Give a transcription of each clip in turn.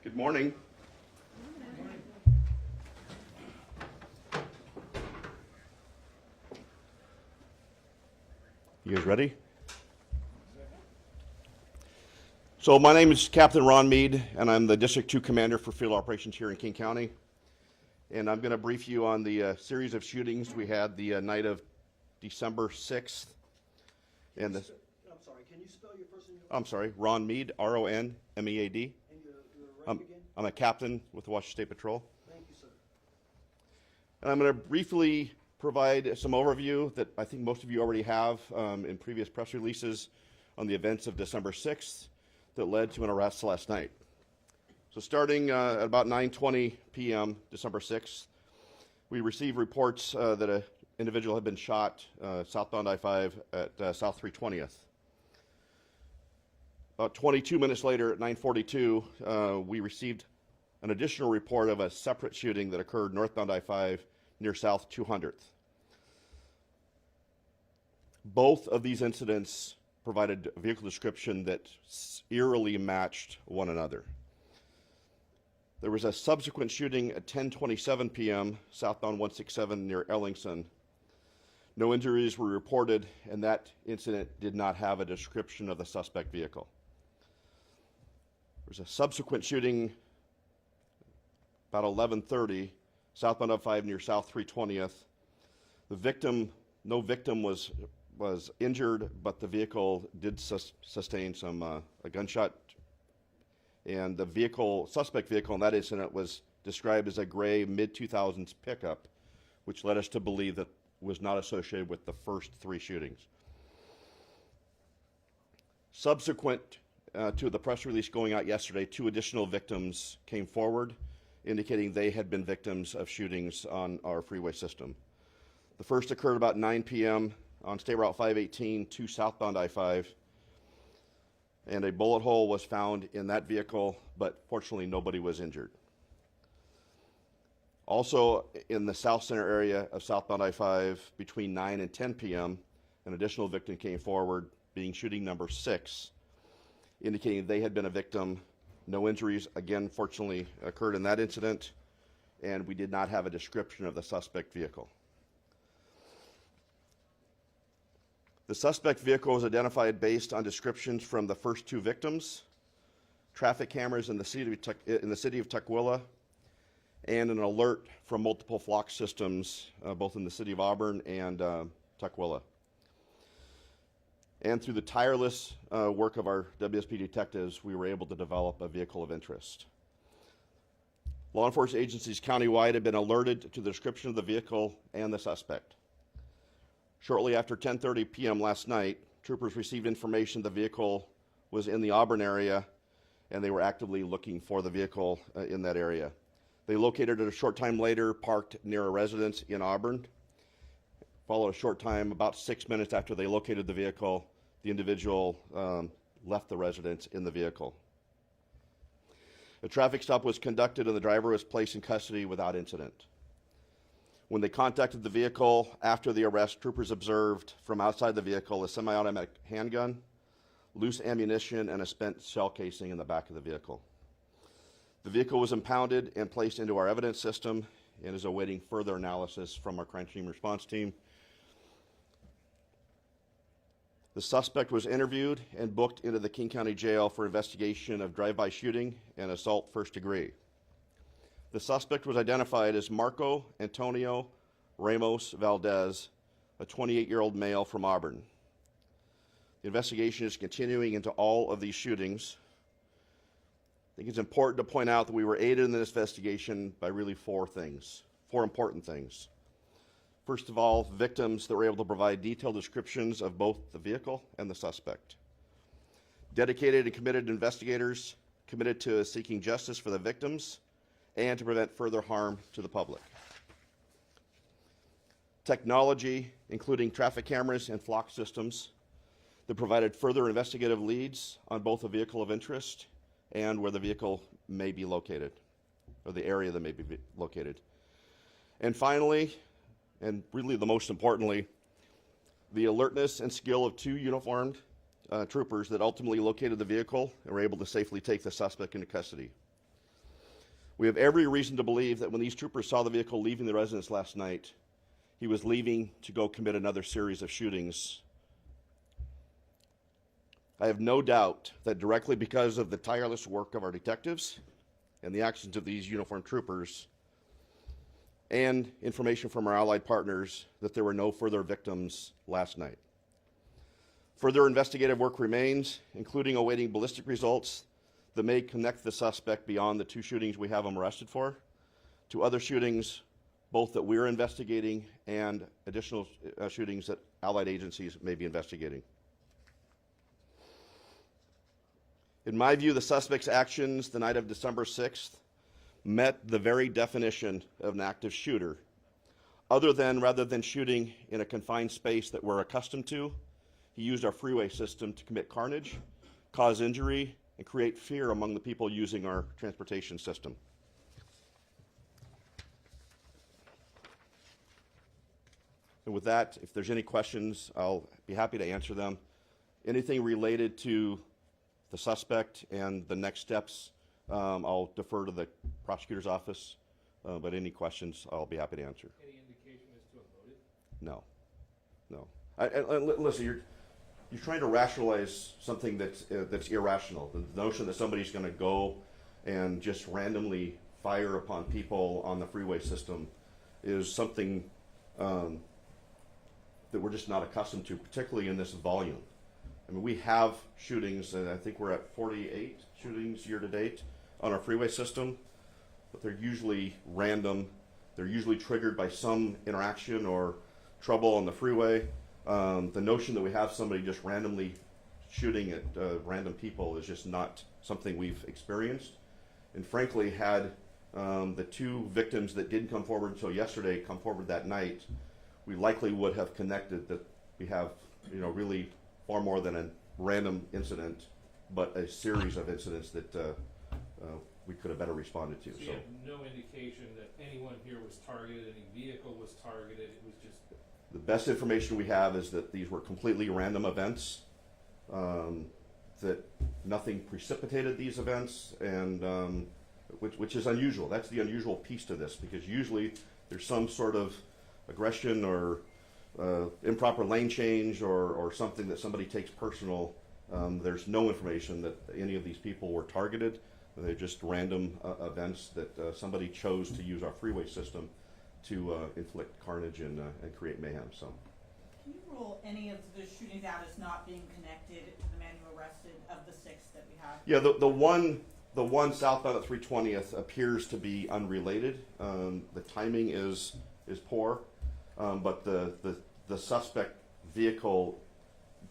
Good morning. You guys ready? So my name is Captain Ron Mead, and I'm the District 2 Commander for Field Operations here in King County. And I'm going to brief you on the series of shootings we had the night of December 6th. And the, I'm sorry, can you spell your first name? I'm sorry, Ron Mead, R-O-N-M-E-A-D. And your rank again? I'm a captain with the Washington State Patrol. Thank you, sir. And I'm going to briefly provide some overview that I think most of you already have in previous press releases on the events of December 6th that led to an arrest last night. So starting at about 9:20 p.m. December 6th, we received reports that an individual had been shot southbound I-5 at South 320th. About 22 minutes later at 9:42, we received an additional report of a separate shooting that occurred northbound I-5 near South 200th. Both of these incidents provided a vehicle description that eerily matched one another. There was a subsequent shooting at 10:27 p.m. southbound 167 near Ellingson. No injuries were reported, and that incident did not have a description of the suspect vehicle. There was a subsequent shooting about 11:30 southbound I-5 near South 320th. No victim was injured, but the vehicle did sustain a gunshot. And the suspect vehicle in that incident was described as a gray mid-2000s pickup, which led us to believe that was not associated with the first three shootings. Subsequent to the press release going out yesterday, two additional victims came forward, indicating they had been victims of shootings on our freeway system. The first occurred about 9 p.m. on State Route 518 to southbound I-5, and a bullet hole was found in that vehicle, but fortunately nobody was injured. Also in the south center area of southbound I-5 between 9 and 10 p.m., an additional victim came forward, being shooting number 6, indicating they had been a victim. No injuries, again, fortunately occurred in that incident, and we did not have a description of the suspect vehicle. The suspect vehicle was identified based on descriptions from the first two victims, traffic cameras in the city of Tukwila, and an alert from multiple flock systems, both in the city of Auburn and Tukwila. And through the tireless work of our WSP detectives, we were able to develop a vehicle of interest. Law enforcement agencies countywide have been alerted to the description of the vehicle and the suspect. Shortly after 10:30 p.m. last night, troopers received information the vehicle was in the Auburn area, and they were actively looking for the vehicle in that area. They located it a short time later, parked near a residence in Auburn. Followed a short time, about 6 minutes after they located the vehicle, the individual left the residence in the vehicle. A traffic stop was conducted and the driver was placed in custody without incident. When they contacted the vehicle after the arrest, troopers observed from outside the vehicle a semi-automatic handgun, loose ammunition, and a spent shell casing in the back of the vehicle. The vehicle was impounded and placed into our evidence system and is awaiting further analysis from our crime scene response team. The suspect was interviewed and booked into the King County Jail for investigation of drive-by shooting and assault first degree. The suspect was identified as Marco Antonio Ramos Valdez, a 28-year-old male from Auburn. The investigation is continuing into all of these shootings. I think it's important to point out that we were aided in this investigation by really four important things. First of all, victims that were able to provide detailed descriptions of both the vehicle and the suspect. Dedicated and committed investigators committed to seeking justice for the victims and to prevent further harm to the public. Technology, including traffic cameras and flock systems, that provided further investigative leads on both the vehicle of interest and where the vehicle may be located, or the area that may be located. And finally, and really the most importantly, the alertness and skill of two uniformed troopers that ultimately located the vehicle and were able to safely take the suspect into custody. We have every reason to believe that when these troopers saw the vehicle leaving the residence last night, he was leaving to go commit another series of shootings. I have no doubt that directly because of the tireless work of our detectives and the actions of these uniformed troopers and information from our allied partners, that there were no further victims last night. Further investigative work remains, including awaiting ballistic results that may connect the suspect beyond the 2 shootings we have him arrested for to other shootings, both that we're investigating and additional shootings that allied agencies may be investigating. In my view, the suspect's actions the night of December 6th met the very definition of an active shooter. Rather than shooting in a confined space that we're accustomed to, he used our freeway system to commit carnage, cause injury, and create fear among the people using our transportation system. And with that, if there's any questions, I'll be happy to answer them. Anything related to the suspect and the next steps, I'll defer to the prosecutor's office, but any questions, I'll be happy to answer. Any indication as to a motive? No. Listen, you're trying to rationalize something that's irrational. The notion that somebody's going to go and just randomly fire upon people on the freeway system is something that we're just not accustomed to, particularly in this volume. I mean, we have shootings, and I think we're at 48 shootings year to date on our freeway system, but they're usually random. They're usually triggered by some interaction or trouble on the freeway. The notion that we have somebody just randomly shooting at random people is just not something we've experienced. And frankly, had the 2 victims that didn't come forward until yesterday come forward that night, we likely would have connected that we have, really far more than a random incident, but a series of incidents that we could have better responded to. So you have no indication that anyone here was targeted, any vehicle was targeted, it was just... The best information we have is that these were completely random events, that nothing precipitated these events, and which is unusual. That's the unusual piece to this, because usually there's some sort of aggression or improper lane change or something that somebody takes personal. There's no information that any of these people were targeted. They're just random events that somebody chose to use our freeway system to inflict carnage and create mayhem. So, can you rule any of the shootings out as not being connected to the man you arrested of the 6 that we have? Yeah, the one southbound at 320th appears to be unrelated. The timing is poor, but the suspect vehicle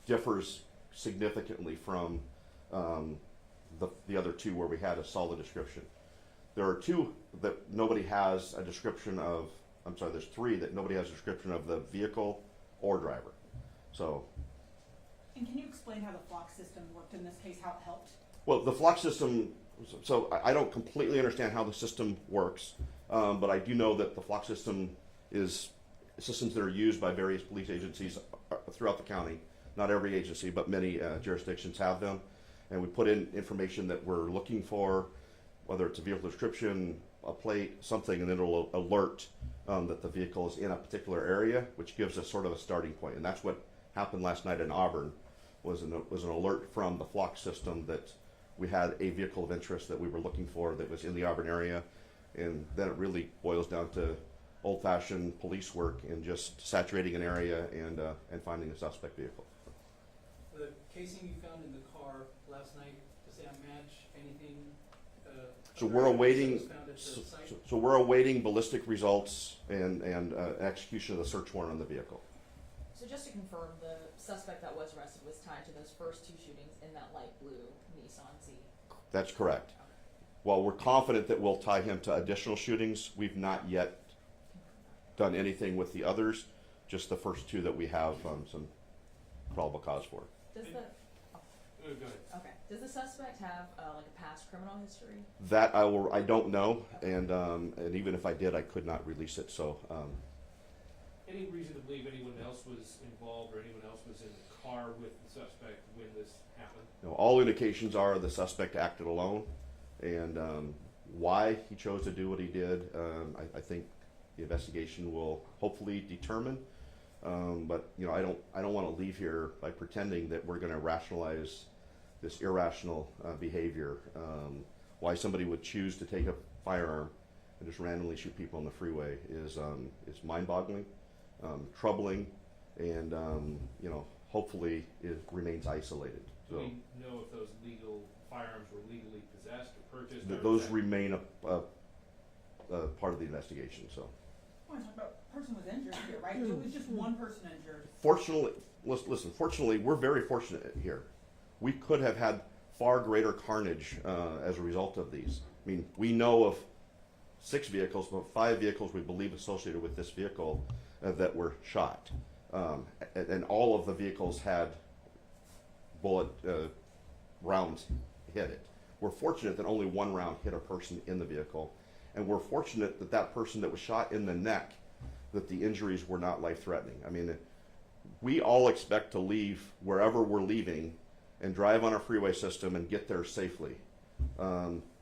differs significantly from the other 2 where we had a solid description. There are 2 that nobody has a description of. I'm sorry, there's 3 that nobody has a description of the vehicle or driver. So. And can you explain how the flock system worked in this case, how it helped? Well, the flock system, so I don't completely understand how the system works, but I do know that the flock system is systems that are used by various police agencies throughout the county. Not every agency, but many jurisdictions have them. And we put in information that we're looking for, whether it's a vehicle description, a plate, something, and then it'll alert that the vehicle is in a particular area, which gives us sort of a starting point. And that's what happened last night in Auburn, was an alert from the flock system that we had a vehicle of interest that we were looking for that was in the Auburn area. And then it really boils down to old-fashioned police work and just saturating an area and finding a suspect vehicle. The casing you found in the car last night, does that match anything? So we're awaiting. So we're awaiting ballistic results and execution of the search warrant on the vehicle. So just to confirm, the suspect that was arrested was tied to those first 2 shootings in that light blue Nissan Z. That's correct. While we're confident that we'll tie him to additional shootings, we've not yet done anything with the others. Just the first 2 that we have some probable cause for. Does the Go ahead. okay? Does the suspect have like a past criminal history? That I don't know, and even if I did, I could not release it. So. Any reason to believe anyone else was involved or anyone else was in the car with the suspect when this happened? All indications are the suspect acted alone, and why he chose to do what he did. I think the investigation will hopefully determine. But you know, I don't want to leave here by pretending that we're going to rationalize this irrational behavior. Why somebody would choose to take a firearm and just randomly shoot people on the freeway is mind-boggling, troubling, and you know, hopefully it remains isolated. Do So we know if those legal firearms were legally possessed or purchased? Or those is that- remain a part of the investigation. So I want to talk about person was injured here, right? So it was just one person injured. fortunately, listen. Fortunately, we're very fortunate here. We could have had far greater carnage as a result of these. I mean, we know of 6 vehicles, but 5 vehicles we believe associated with this vehicle that were shot. And all of the vehicles had bullet rounds hit it. We're fortunate that only 1 round hit a person in the vehicle. And we're fortunate that that person that was shot in the neck, that the injuries were not life-threatening. I mean, we all expect to leave wherever we're leaving and drive on our freeway system and get there safely.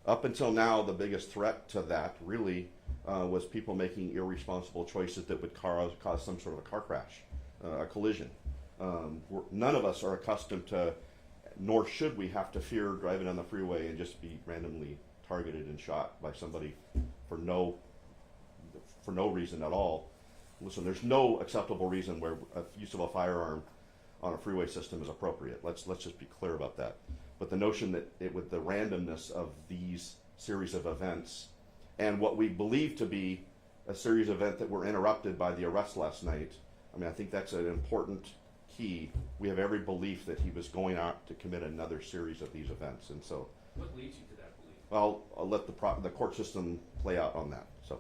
Up until now, the biggest threat to that really was people making irresponsible choices that would cause some sort of a car crash, a collision. None of us are accustomed to, nor should we have to fear driving on the freeway and just be randomly targeted and shot by somebody for no reason at all. Listen, there's no acceptable reason where use of a firearm on a freeway system is appropriate. Let's just be clear about that. But the notion that with the randomness of these series of events and what we believe to be a series of events that were interrupted by the arrest last night, I mean, I think that's an important key. We have every belief that he was going out to commit another series of these events, and so. What leads you to that belief? Well, I'll let the court system play out on that. So,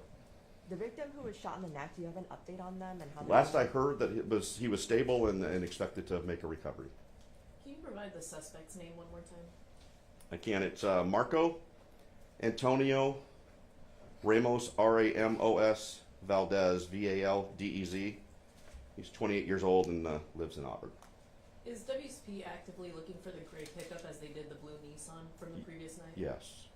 The victim who was shot in the neck, do you have an update on them and how? last I heard that he was stable and expected to make a recovery. Can you provide the suspect's name one more time? I can. It's Marco Antonio Ramos, Ramos Valdez, Valdez. He's 28 years old and lives in Auburn. Is WSP actively looking for the gray pickup as they did the blue Nissan from the previous night? Yes.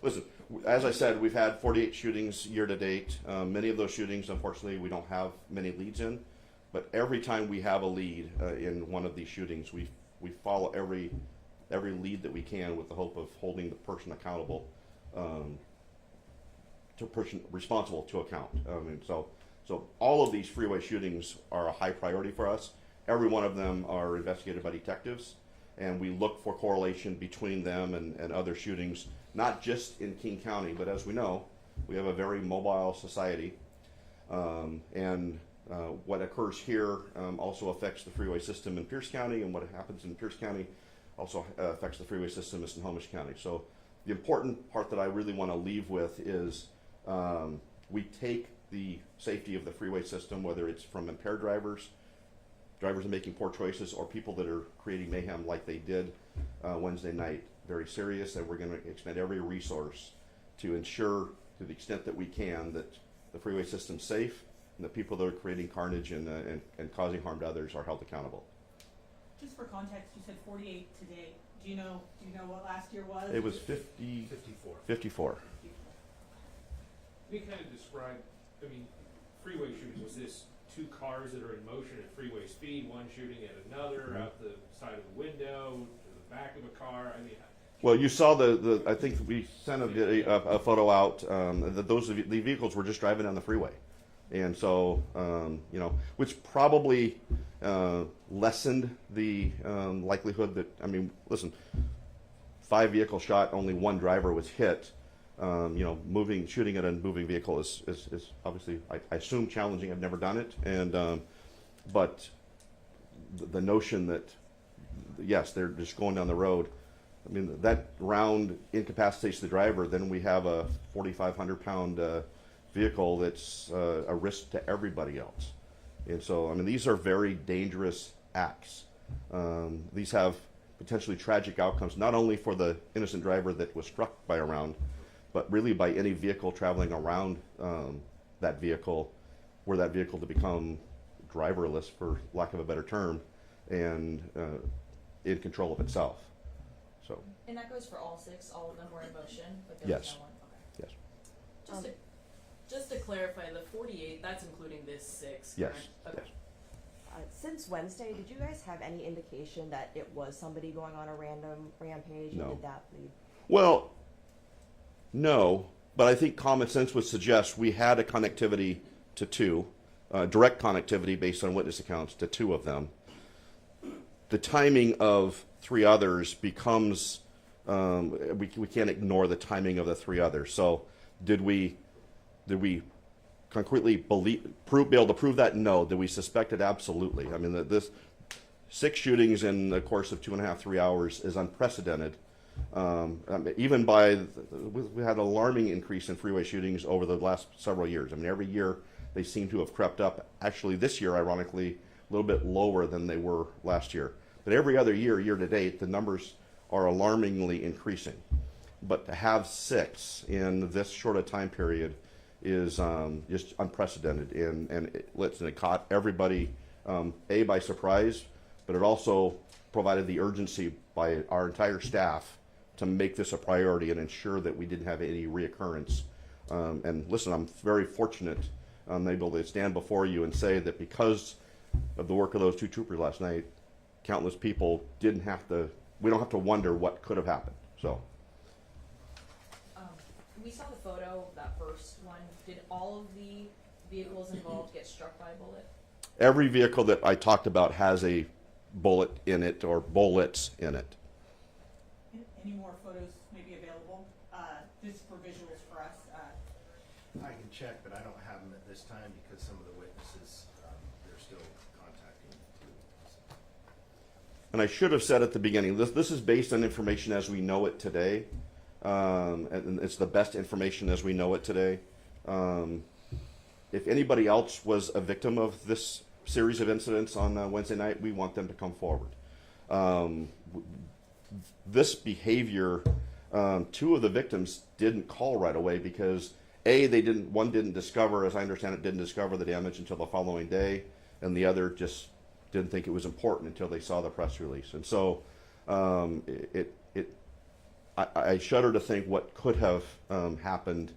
Listen, as I said, we've had 48 shootings year to date. Many of those shootings, unfortunately, we don't have many leads in. But every time we have a lead in one of these shootings, we follow every lead that we can with the hope of holding the person accountable, to person responsible to account. So all of these freeway shootings are a high priority for us. Every one of them are investigated by detectives, and we look for correlation between them and other shootings, not just in King County, but as we know, we have a very mobile society, and what occurs here also affects the freeway system in Pierce County, and what happens in Pierce County also affects the freeway system in Snohomish County. So the important part that I really want to leave with is we take the safety of the freeway system, whether it's from impaired drivers are making poor choices, or people that are creating mayhem like they did Wednesday night, very serious, and we're going to expend every resource to ensure, to the extent that we can, that the freeway system's safe and the people that are creating carnage and causing harm to others are held accountable. Just for context, you said 48 today. Do you know what last year was? It was 54. 54. Can you kind of describe, I mean, freeway shooting, was this 2 cars that are in motion at freeway speed, one shooting at another, out the side of the window, to the back of a car? I mean, Well, you saw I think we sent a photo out that the vehicles were just driving down the freeway. And so, which probably lessened the likelihood that, I mean, listen, 5 vehicles shot, only 1 driver was hit. Shooting at a moving vehicle is obviously, I assume, challenging. I've never done it. And, but the notion that, yes, they're just going down the road. I mean, that round incapacitates the driver. Then we have a 4,500-pound vehicle that's a risk to everybody else. And so, I mean, these are very dangerous acts. These have potentially tragic outcomes, not only for the innocent driver that was struck by a round, but really by any vehicle traveling around that vehicle, were that vehicle to become driverless, for lack of a better term, and in control of itself. So. And that goes for all 6, all of them were in motion, but there Yes. was no one, okay. Just to clarify, the 48, that's including this 6, Yes, correct? Okay. yes. Since Wednesday, did you guys have any indication that it was somebody going on a random rampage? No. And did that lead? Well, no, but I think common sense would suggest we had a connectivity to 2, direct connectivity based on witness accounts to 2 of them. The timing of 3 others becomes, we can't ignore the timing of the 3 others. So did we concretely be able to prove that? No. Did we suspect it? Absolutely. I mean, this 6 shootings in the course of 2.5, 3 hours is unprecedented. Even we had an alarming increase in freeway shootings over the last several years. I mean, every year they seem to have crept up. Actually, this year, ironically, a little bit lower than they were last year. But every other year, year to date, the numbers are alarmingly increasing. But to have 6 in this short a time period is just unprecedented, and it caught everybody by surprise, but it also provided the urgency by our entire staff to make this a priority and ensure that we didn't have any reoccurrence. And listen, I'm very fortunate I'm able to stand before you and say that because of the work of those 2 troopers last night, countless people we don't have to wonder what could have happened. So. We saw the photo, that first one. Did all of the vehicles involved get struck by a bullet? Every vehicle that I talked about has a bullet in it or bullets in it. Any more photos may be available, just for visuals for us? I can check, but I don't have them at this time because some of the witnesses, they're still contacting too. And I should have said at the beginning, this is based on information as we know it today. And it's the best information as we know it today. If anybody else was a victim of this series of incidents on Wednesday night, we want them to come forward. This behavior, 2 of the victims didn't call right away because one didn't discover, as I understand it, didn't discover the damage until the following day, and the other just didn't think it was important until they saw the press release. And so I shudder to think what could have happened